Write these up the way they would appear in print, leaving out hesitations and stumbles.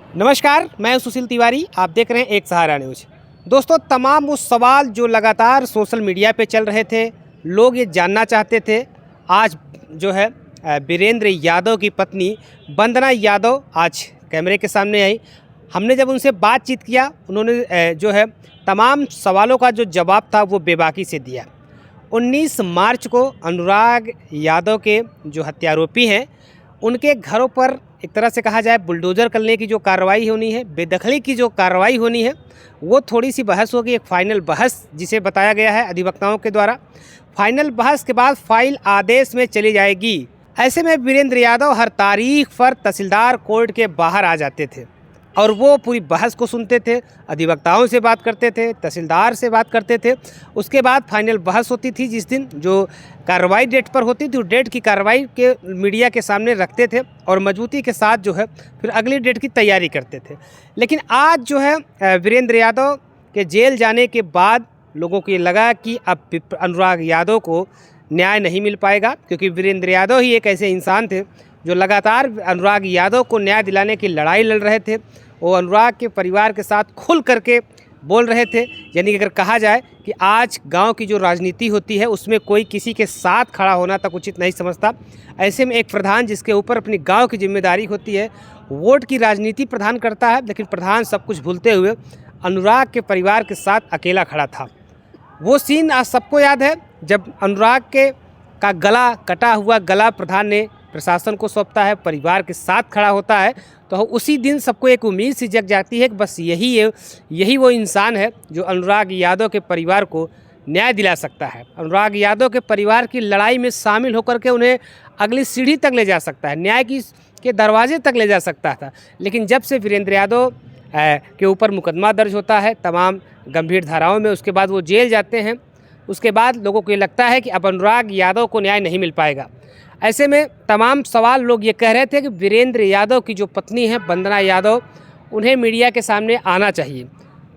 नमस्कार, मैं सुशील तिवारी। आप देख रहे हैं एक सहारा न्यूज। दोस्तों, तमाम वो सवाल जो लगातार सोशल मीडिया पे चल रहे थे, लोग ये जानना चाहते थे। आज जो है वीरेंद्र यादव की पत्नी वंदना यादव आज कैमरे के सामने आई। हमने जब उनसे बातचीत किया, उन्होंने जो है तमाम सवालों का जो जवाब था वो बेबाकी से दिया। 19 मार्च को अनुराग यादव के जो हत्यारोपी हैं, उनके घरों पर एक तरह से कहा जाए बुलडोज़र करने की जो कार्रवाई होनी है, बेदखली की जो कार्रवाई होनी है, वो थोड़ी सी बहस होगी। एक फ़ाइनल बहस जिसे बताया गया है अधिवक्ताओं के द्वारा। फाइनल बहस के बाद फाइल आदेश में चली जाएगी। ऐसे में वीरेंद्र यादव हर तारीख पर तहसीलदार कोर्ट के बाहर आ जाते थे और वो पूरी बहस को सुनते थे, अधिवक्ताओं से बात करते थे, तहसीलदार से बात करते थे। उसके बाद फाइनल बहस होती थी, जिस दिन जो कार्रवाई डेट पर होती थी, उस डेट की कार्रवाई के मीडिया के सामने रखते थे और मजबूती के साथ जो है फिर अगली डेट की तैयारी करते थे। लेकिन आज जो है वीरेंद्र यादव के जेल जाने के बाद लोगों को ये लगा कि अब अनुराग यादव को न्याय नहीं मिल पाएगा, क्योंकि वीरेंद्र यादव ही एक ऐसे इंसान थे जो लगातार अनुराग यादव को न्याय दिलाने की लड़ाई लड़ रहे थे। वो अनुराग के परिवार के साथ खुल करके बोल रहे थे। यानी कि अगर कहा जाए कि आज गांव की जो राजनीति होती है, उसमें कोई किसी के साथ खड़ा होना तक उचित नहीं समझता। ऐसे में एक प्रधान जिसके ऊपर अपनी गांव की जिम्मेदारी होती है, वोट की राजनीति प्रधान करता है, लेकिन प्रधान सब कुछ भूलते हुए अनुराग के परिवार के साथ अकेला खड़ा था। वो सीन आज सबको याद है, जब अनुराग का गला कटा हुआ गला प्रधान ने प्रशासन को सौंपता है, परिवार के साथ खड़ा होता है, तो उसी दिन सबको एक उम्मीद सी जग जाती है कि बस यही वो इंसान है जो अनुराग यादव के परिवार को न्याय दिला सकता है, अनुराग यादव के परिवार की लड़ाई में शामिल होकर के उन्हें अगली सीढ़ी तक ले जा सकता है, न्याय के दरवाजे तक ले जा सकता था। लेकिन जब से वीरेंद्र यादव के ऊपर मुकदमा दर्ज होता है तमाम गंभीर धाराओं में, उसके बाद वो जेल जाते हैं, उसके बाद लोगों को ये लगता है कि अब अनुराग यादव को न्याय नहीं मिल पाएगा। ऐसे में तमाम सवाल लोग ये कह रहे थे कि वीरेंद्र यादव की जो पत्नी है वंदना यादव, उन्हें मीडिया के सामने आना चाहिए।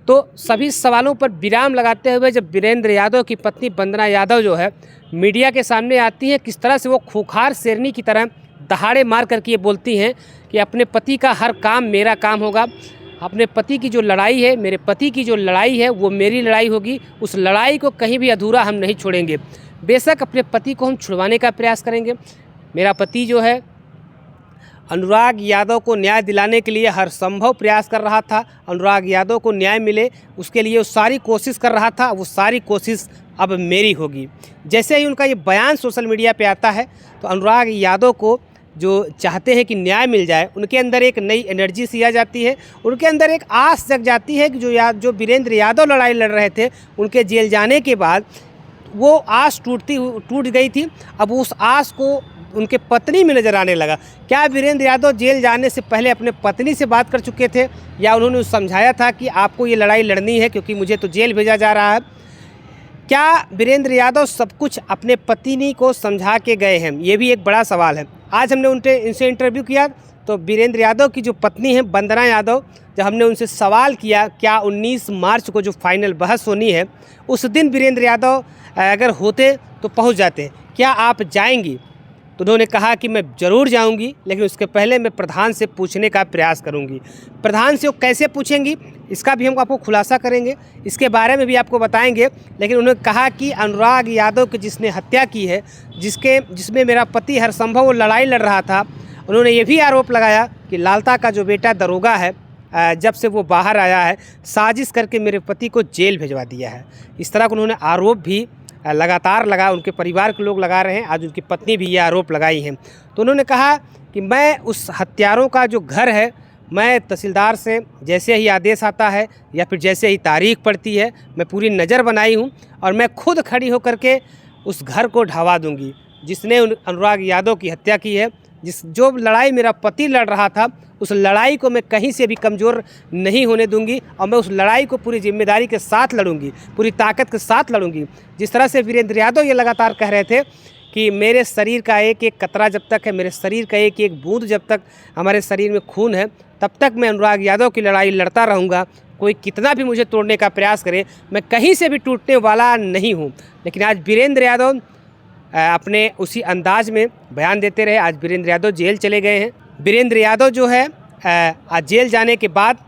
तो सभी सवालों पर विराम लगाते हुए जब वीरेंद्र यादव की पत्नी वंदना यादव जो है मीडिया के सामने आती है, किस तरह से वो खूंखार शेरनी की तरह दहाड़े मार करके ये बोलती हैं कि अपने पति का हर काम मेरा काम होगा, अपने पति की जो लड़ाई है, मेरे पति की जो लड़ाई है वो मेरी लड़ाई होगी, उस लड़ाई को कहीं भी अधूरा हम नहीं छोड़ेंगे। बेशक अपने पति को हम छुड़वाने का प्रयास करेंगे। मेरा पति जो है अनुराग यादव को न्याय दिलाने के लिए हर संभव प्रयास कर रहा था, अनुराग यादव को न्याय मिले उसके लिए वो सारी कोशिश कर रहा था, वो सारी कोशिश अब मेरी होगी। जैसे ही उनका ये बयान सोशल मीडिया पे आता है, तो अनुराग यादव को जो चाहते हैं कि न्याय मिल जाए, उनके अंदर एक नई एनर्जी सी आ जाती है, उनके अंदर एक आस जग जाती है कि जो वीरेंद्र यादव लड़ाई लड़ रहे थे, उनके जेल जाने के बाद वो आस टूट गई थी। अब उस आस को उनके पत्नी में नज़र आने लगा। क्या वीरेंद्र यादव जेल जाने से पहले अपने पत्नी से बात कर चुके थे, या उन्होंने समझाया था कि आपको ये लड़ाई लड़नी है क्योंकि मुझे तो जेल भेजा जा रहा है? क्या वीरेंद्र यादव सब कुछ अपने पत्नी को समझा के गए हैं? ये भी एक बड़ा सवाल है। आज हमने इनसे इंटरव्यू किया, तो वीरेंद्र यादव की जो पत्नी है वंदना यादव, जब हमने उनसे सवाल किया क्या 19 मार्च को जो फाइनल बहस होनी है उस दिन वीरेंद्र यादव अगर होते तो पहुंच जाते, क्या आप जाएंगी? तो उन्होंने कहा कि मैं ज़रूर जाऊंगी, लेकिन उसके पहले मैं प्रधान से पूछने का प्रयास करूंगी। प्रधान से वो कैसे पूछेंगी, इसका भी हम आपको खुलासा करेंगे, इसके बारे में भी आपको बताएंगे। लेकिन उन्होंने कहा कि अनुराग यादव की जिसने हत्या की है, जिसमें मेरा पति हर संभव वो लड़ाई लड़ रहा था, उन्होंने ये भी आरोप लगाया कि लालता का जो बेटा दरोगा है, जब से वो बाहर आया है, साजिश करके मेरे पति को जेल भिजवा दिया है। इस तरह का उन्होंने आरोप भी लगातार लगा, उनके परिवार के लोग लगा रहे हैं, आज उनकी पत्नी भी ये आरोप लगाई हैं। तो उन्होंने कहा कि मैं उस हत्यारों का जो घर है, मैं तहसीलदार से जैसे ही आदेश आता है या फिर जैसे ही तारीख पड़ती है, मैं पूरी नज़र बनाई हूँ और मैं खुद खड़ी होकर के उस घर को ढवा दूँगी जिसने अनुराग यादव की हत्या की है। जो लड़ाई मेरा पति लड़ रहा था, उस लड़ाई को मैं कहीं से भी कमज़ोर नहीं होने दूंगी और मैं उस लड़ाई को पूरी जिम्मेदारी के साथ लड़ूंगी, पूरी ताकत के साथ लड़ूंगी। जिस तरह से वीरेंद्र यादव ये लगातार कह रहे थे कि मेरे शरीर का एक एक कतरा जब तक है, मेरे शरीर का एक एक बूंद जब तक हमारे शरीर में खून है, तब तक मैं अनुराग यादव की लड़ाई लड़ता रहूँगा। कोई कितना भी मुझे तोड़ने का प्रयास करे, मैं कहीं से भी टूटने वाला नहीं हूँ। लेकिन आज वीरेंद्र यादव अपने उसी अंदाज में बयान देते रहे। आज वीरेंद्र यादव जेल चले गए हैं। वीरेंद्र यादव जो है आज जेल जाने के बाद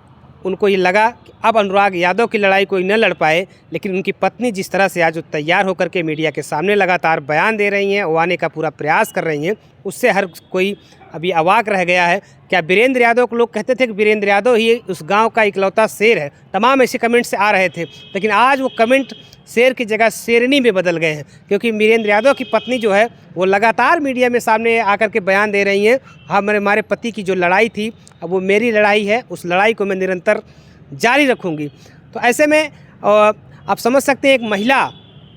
उनको ये लगा कि अब अनुराग यादव की लड़ाई कोई न लड़ पाए, लेकिन उनकी पत्नी जिस तरह से आज वो तैयार होकर के मीडिया के सामने लगातार बयान दे रही हैं, वो आने का पूरा प्रयास कर रही हैं, उससे हर कोई अभी अवाक रह गया है। क्या वीरेंद्र यादव को लोग कहते थे कि वीरेंद्र यादव ही उस गांव का इकलौता शेर है, तमाम ऐसे कमेंट्स आ रहे थे, लेकिन आज वो कमेंट शेर की जगह शेरनी में बदल गए हैं, क्योंकि वीरेंद्र यादव की पत्नी जो है वो लगातार मीडिया में सामने आकर के बयान दे रही हैं, हमारे पति की जो लड़ाई थी अब वो मेरी लड़ाई है, उस लड़ाई को मैं निरंतर जारी रखूँगी। तो ऐसे में आप समझ सकते हैं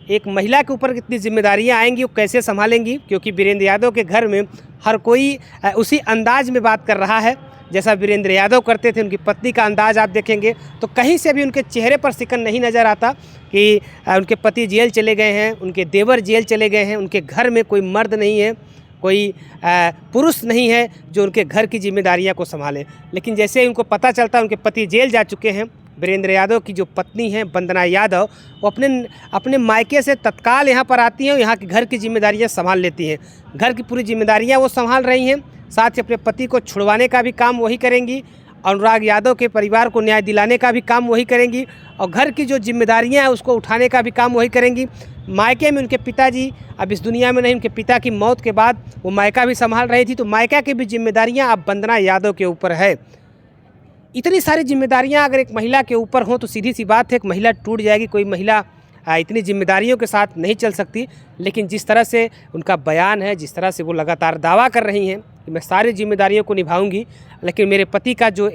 एक महिला के ऊपर कितनी जिम्मेदारियां आएंगी, वो कैसे संभालेंगी, क्योंकि वीरेंद्र यादव के घर में हर कोई उसी अंदाज में बात कर रहा है जैसा वीरेंद्र यादव करते थे। उनकी पत्नी का अंदाज आप देखेंगे तो कहीं से भी उनके चेहरे पर सिकन नहीं नज़र आता कि उनके पति जेल चले गए हैं, उनके देवर जेल चले गए हैं, उनके घर में कोई मर्द नहीं है, कोई पुरुष नहीं है जो उनके घर की जिम्मेदारियां को संभाले। लेकिन जैसे ही उनको पता चलता उनके पति जेल जा चुके हैं, वीरेंद्र यादव की जो पत्नी हैं वंदना यादव, वो अपने मायके से तत्काल यहाँ पर आती हैं और यहाँ की घर की जिम्मेदारियाँ संभाल लेती हैं। घर की पूरी जिम्मेदारियाँ वो संभाल रही हैं, साथ ही अपने पति को छुड़वाने का भी काम वही करेंगी, अनुराग यादव के परिवार को न्याय दिलाने का भी काम वही करेंगी, और घर की जो जिम्मेदारियाँ हैं उसको उठाने का भी काम वही करेंगी। मायके में उनके पिताजी अब इस दुनिया में नहीं, उनके पिता की मौत के बाद वो मायका भी संभाल रही थी, तो मायका की भी जिम्मेदारियाँ अब वंदना यादव के ऊपर है। इतनी सारी जिम्मेदारियां अगर एक महिला के ऊपर हों तो सीधी सी बात है एक महिला टूट जाएगी। कोई महिला इतनी जिम्मेदारियों के साथ नहीं चल सकती। लेकिन जिस तरह से उनका बयान है, जिस तरह से वो लगातार दावा कर रही हैं कि मैं सारी जिम्मेदारियों को निभाऊंगी, लेकिन मेरे पति का जो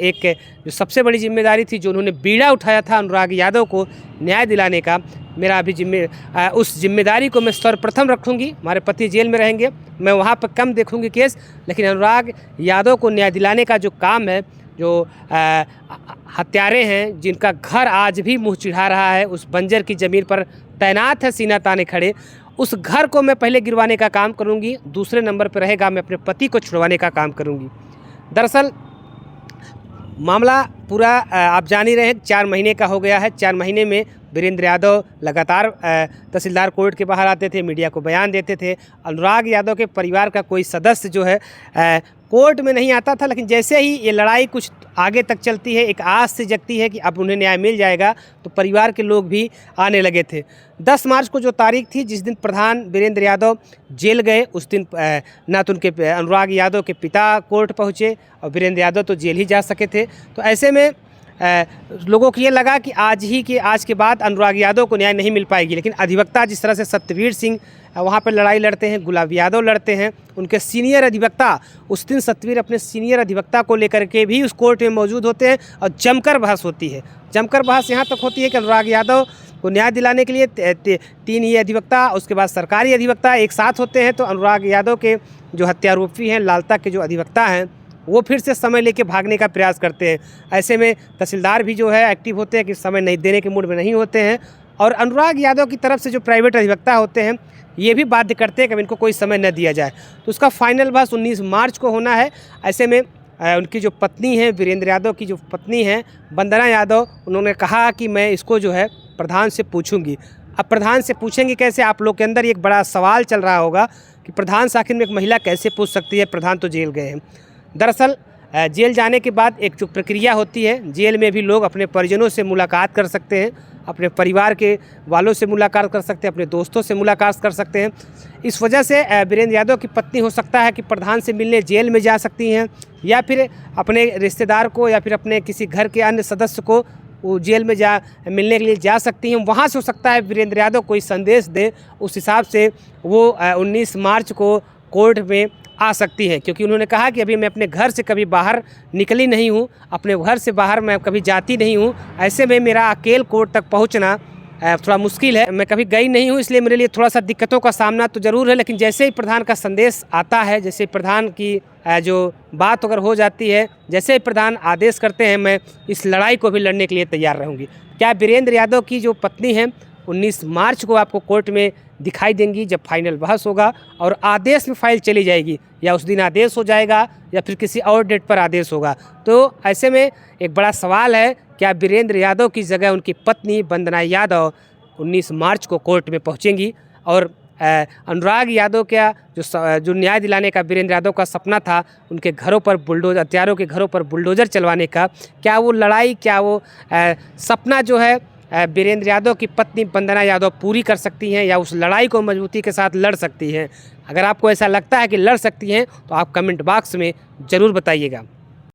सबसे बड़ी जिम्मेदारी थी, जो उन्होंने बीड़ा उठाया था अनुराग यादव को न्याय दिलाने का, मेरा अभी उस जिम्मेदारी को मैं सर्वप्रथम रखूँगी। हमारे पति जेल में रहेंगे, मैं वहाँ पर कम देखूँगी केस, लेकिन अनुराग यादव को न्याय दिलाने का जो काम है, जो हत्यारे हैं जिनका घर आज भी मुंह चिढ़ा रहा है, उस बंजर की ज़मीन पर तैनात है सीना ताने खड़े, उस घर को मैं पहले गिरवाने का काम करूंगी। दूसरे नंबर पर रहेगा मैं अपने पति को छुड़वाने का काम करूंगी। दरअसल मामला पूरा आप जान ही रहे हैं, 4 महीने का हो गया है। 4 महीने में वीरेंद्र यादव लगातार तहसीलदार कोर्ट के बाहर आते थे, मीडिया को बयान देते थे। अनुराग यादव के परिवार का कोई सदस्य जो है कोर्ट में नहीं आता था, लेकिन जैसे ही ये लड़ाई कुछ आगे तक चलती है, एक आस से जगती है कि अब उन्हें न्याय मिल जाएगा, तो परिवार के लोग भी आने लगे थे। 10 मार्च को जो तारीख थी जिस दिन प्रधान वीरेंद्र यादव जेल गए, उस दिन ना तो उनके अनुराग यादव के पिता कोर्ट पहुँचे और वीरेंद्र यादव तो जेल ही जा सके थे। तो ऐसे में लोगों को ये लगा कि आज के बाद अनुराग यादव को न्याय नहीं मिल पाएगी। लेकिन अधिवक्ता जिस तरह से सत्यवीर सिंह वहाँ पर लड़ाई लड़ते हैं, गुलाब यादव लड़ते हैं, उनके सीनियर अधिवक्ता, उस दिन सत्यवीर अपने सीनियर अधिवक्ता को लेकर के भी उस कोर्ट में मौजूद होते हैं और जमकर बहस होती है। जमकर बहस यहाँ तक होती है कि अनुराग यादव को न्याय दिलाने के लिए 3 ही अधिवक्ता, उसके बाद सरकारी अधिवक्ता एक साथ होते हैं। तो अनुराग यादव के जो हत्यारोपी हैं, लालता के जो अधिवक्ता हैं, वो फिर से समय लेके भागने का प्रयास करते हैं। ऐसे में तहसीलदार भी जो है एक्टिव होते हैं कि समय नहीं देने के मूड में नहीं होते हैं, और अनुराग यादव की तरफ से जो प्राइवेट अधिवक्ता होते हैं ये भी बाध्य करते हैं कि इनको कोई समय न दिया जाए। तो उसका फाइनल बहस 19 मार्च को होना है। ऐसे में उनकी जो पत्नी है, वीरेंद्र यादव की जो पत्नी है वंदना यादव, उन्होंने कहा कि मैं इसको जो है प्रधान से पूछूंगी। अब प्रधान से पूछेंगे कैसे? आप लोग के अंदर एक बड़ा सवाल चल रहा होगा कि प्रधान से आखिर में एक महिला कैसे पूछ सकती है, प्रधान तो जेल गए हैं। दरअसल जेल जाने के बाद एक जो प्रक्रिया होती है, जेल में भी लोग अपने परिजनों से मुलाकात कर सकते हैं, अपने परिवार के वालों से मुलाकात कर सकते हैं, अपने दोस्तों से मुलाकात कर सकते हैं। इस वजह से वीरेंद्र यादव की पत्नी हो सकता है कि प्रधान से मिलने जेल में जा सकती हैं, या फिर अपने रिश्तेदार को या फिर अपने किसी घर के अन्य सदस्य को वो जेल में मिलने के लिए जा सकती हैं। वहाँ से हो सकता है वीरेंद्र यादव कोई संदेश दे, उस हिसाब से वो 19 मार्च को कोर्ट में आ सकती हैं, क्योंकि उन्होंने कहा कि अभी मैं अपने घर से कभी बाहर निकली नहीं हूँ, अपने घर से बाहर मैं कभी जाती नहीं हूँ। ऐसे में मेरा अकेले कोर्ट तक पहुँचना थोड़ा मुश्किल है, मैं कभी गई नहीं हूँ, इसलिए मेरे लिए थोड़ा सा दिक्कतों का सामना तो ज़रूर है। लेकिन जैसे ही प्रधान का संदेश आता है, जैसे प्रधान की जो बात अगर हो जाती है, जैसे ही प्रधान आदेश करते हैं, मैं इस लड़ाई को भी लड़ने के लिए तैयार रहूँगी। क्या वीरेंद्र यादव की जो पत्नी है 19 मार्च को आपको कोर्ट में दिखाई देंगी, जब फाइनल बहस होगा और आदेश में फाइल चली जाएगी, या उस दिन आदेश हो जाएगा या फिर किसी और डेट पर आदेश होगा। तो ऐसे में एक बड़ा सवाल है, क्या वीरेंद्र यादव की जगह उनकी पत्नी वंदना यादव 19 मार्च को कोर्ट में पहुंचेंगी? और अनुराग यादव का जो न्याय दिलाने का वीरेंद्र यादव का सपना था, उनके घरों पर बुलडोजर, हत्यारों के घरों पर बुलडोजर चलवाने का, क्या वो लड़ाई, क्या वो सपना जो है वीरेंद्र यादव की पत्नी वंदना यादव पूरी कर सकती हैं, या उस लड़ाई को मजबूती के साथ लड़ सकती हैं? अगर आपको ऐसा लगता है कि लड़ सकती हैं तो आप कमेंट बॉक्स में ज़रूर बताइएगा।